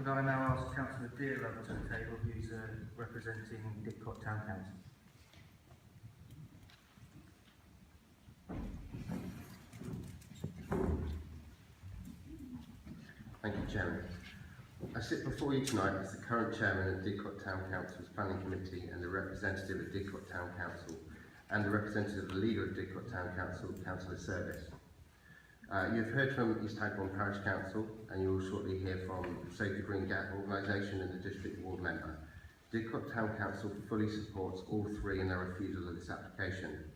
Could I now ask Councillor Dearlove to the table, who's representing Didcot Town Council? Thank you, Chairman. I sit before you tonight as the current Chairman of Didcot Town Council's Planning Committee and the representative of Didcot Town Council and the representative of the leader of Didcot Town Council, Councillor Service. You've heard from East Hagbourne Parish Council and you will shortly hear from Save the Green Gap organisation and the District Ward Member. Didcot Town Council fully supports all three in their refusal of this application.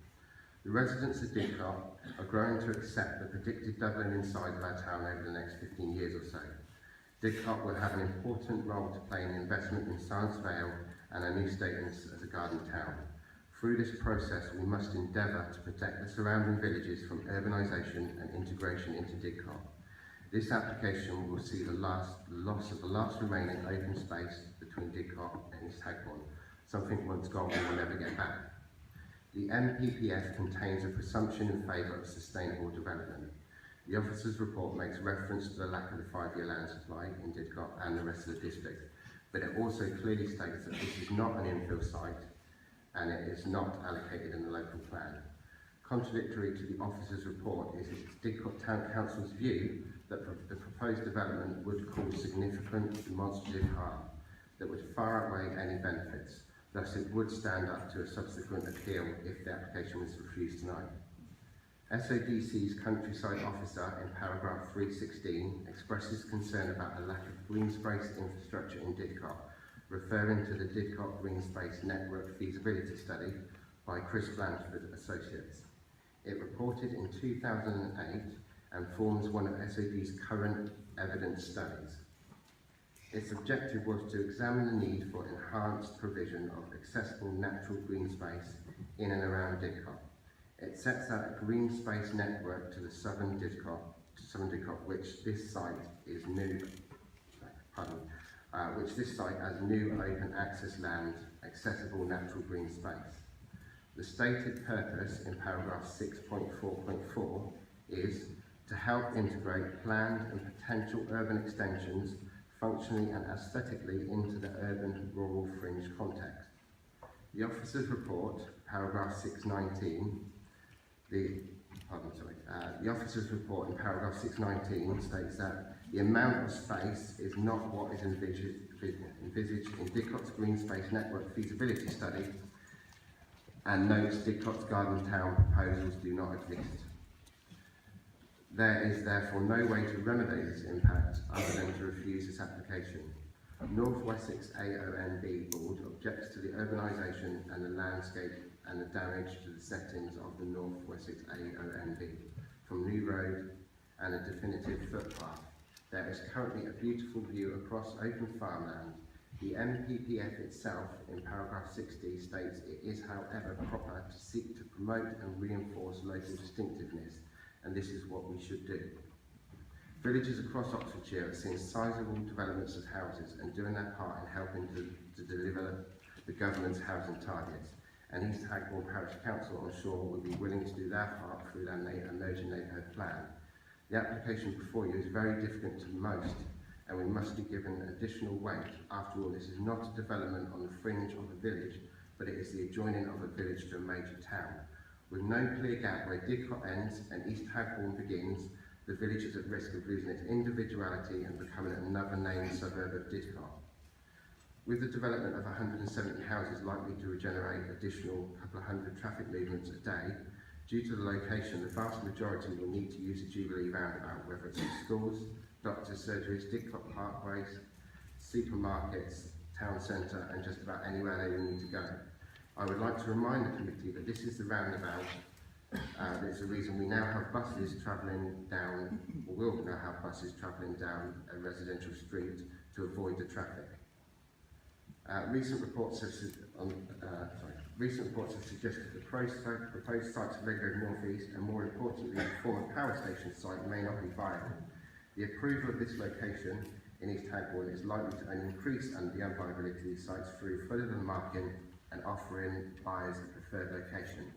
The residents of Didcot are growing to accept the predicted doubling in size of our town over the next 15 years or so. Didcot will have an important role to play in the investment in Science Vale and our new status as a garden town. Through this process, we must endeavour to protect the surrounding villages from urbanisation and integration into Didcot. This application will see the loss of the last remaining open space between Didcot and East Hagbourne, something once gone we will never get back. The MPPF contains a presumption in favour of sustainable development. The officer's report makes reference to the lack of the 5-year land supply in Didcot and the rest of the district, but it also clearly states that this is not an infill site and it is not allocated in the local plan. Contradictory to the officer's report is Didcot Town Council's view that the proposed development would cause significant demonstrative harm that would far outweigh any benefits. Thus, it would stand up to a subsequent appeal if the application was refused tonight. SODC's countryside officer in paragraph 316 expresses concern about the lack of green space infrastructure in Didcot, referring to the Didcot Green Space Network feasibility study by Chris Blanchford Associates. It reported in 2008 and forms one of SOD's current evidence studies. Its objective was to examine the need for enhanced provision of accessible natural green space in and around Didcot. It sets out a green space network to the southern Didcot, which this site is new. Which this site has new open access land, accessible natural green space. The stated purpose in paragraph 6.4.4 is to help integrate planned and potential urban extensions functionally and aesthetically into the urban-rural fringe context. The officer's report, paragraph 619, the officer's report in paragraph 619 states that the amount of space is not what is envisaged in Didcot's Green Space Network feasibility study, and notes Didcot's garden town proposals do not exist. There is therefore no way to remedy this impact other than to refuse this application. North Wessex AONB Board objects to the urbanisation and the landscape and the damage to the settings of the North Wessex AONB from New Road and a definitive footpath. There is currently a beautiful view across open farmland. The MPPF itself, in paragraph 60, states it is, however, proper to seek to promote and reinforce local distinctiveness, and this is what we should do. Villages across Oxfordshire have seen sizable developments of houses and doing their part in helping to deliver the government's housing targets. And East Hagbourne Parish Council, I'm sure, will be willing to do their part through their emerging neighbourhood plan. The application before you is very different to most, and we must be given additional weight. After all, this is not a development on the fringe of a village, but it is the adjoining of a village to a major town. With no clear gap where Didcot ends and East Hagbourne begins, the village is at risk of losing its individuality and becoming another named suburb of Didcot. With the development of 170 houses likely to regenerate additional couple of hundred traffic movements a day, due to the location, the vast majority will need to use the Jubilee roundabout, whether it's in schools, doctors' surgeries, Didcot parkways, supermarkets, town centre, and just about anywhere they will need to go. I would like to remind the committee that this is the roundabout. There's a reason we now have buses travelling down, or will now have buses travelling down a residential street to avoid the traffic. Recent reports have suggested the proposed site to Grainger North East, and more importantly, the former power station site may not be viable. The approval of this location in East Hagbourne is likely to increase the unviability of these sites through further marking and offering buyers a preferred location.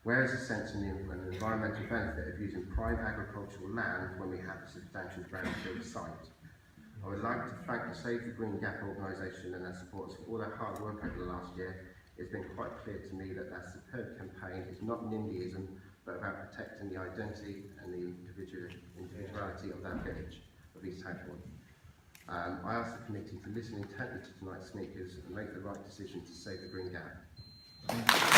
Where is the sense in the environmental benefit of using prime agricultural land when we have a substantial brownfield site? I would like to thank the Save the Green Gap organisation and their supporters for all their hard work over the last year. It's been quite clear to me that their superb campaign is not NIMBYism, but about protecting the identity and the individuality of that village of East Hagbourne. I ask the committee to listen intently to tonight's speakers and make the right decision to save the Green Gap.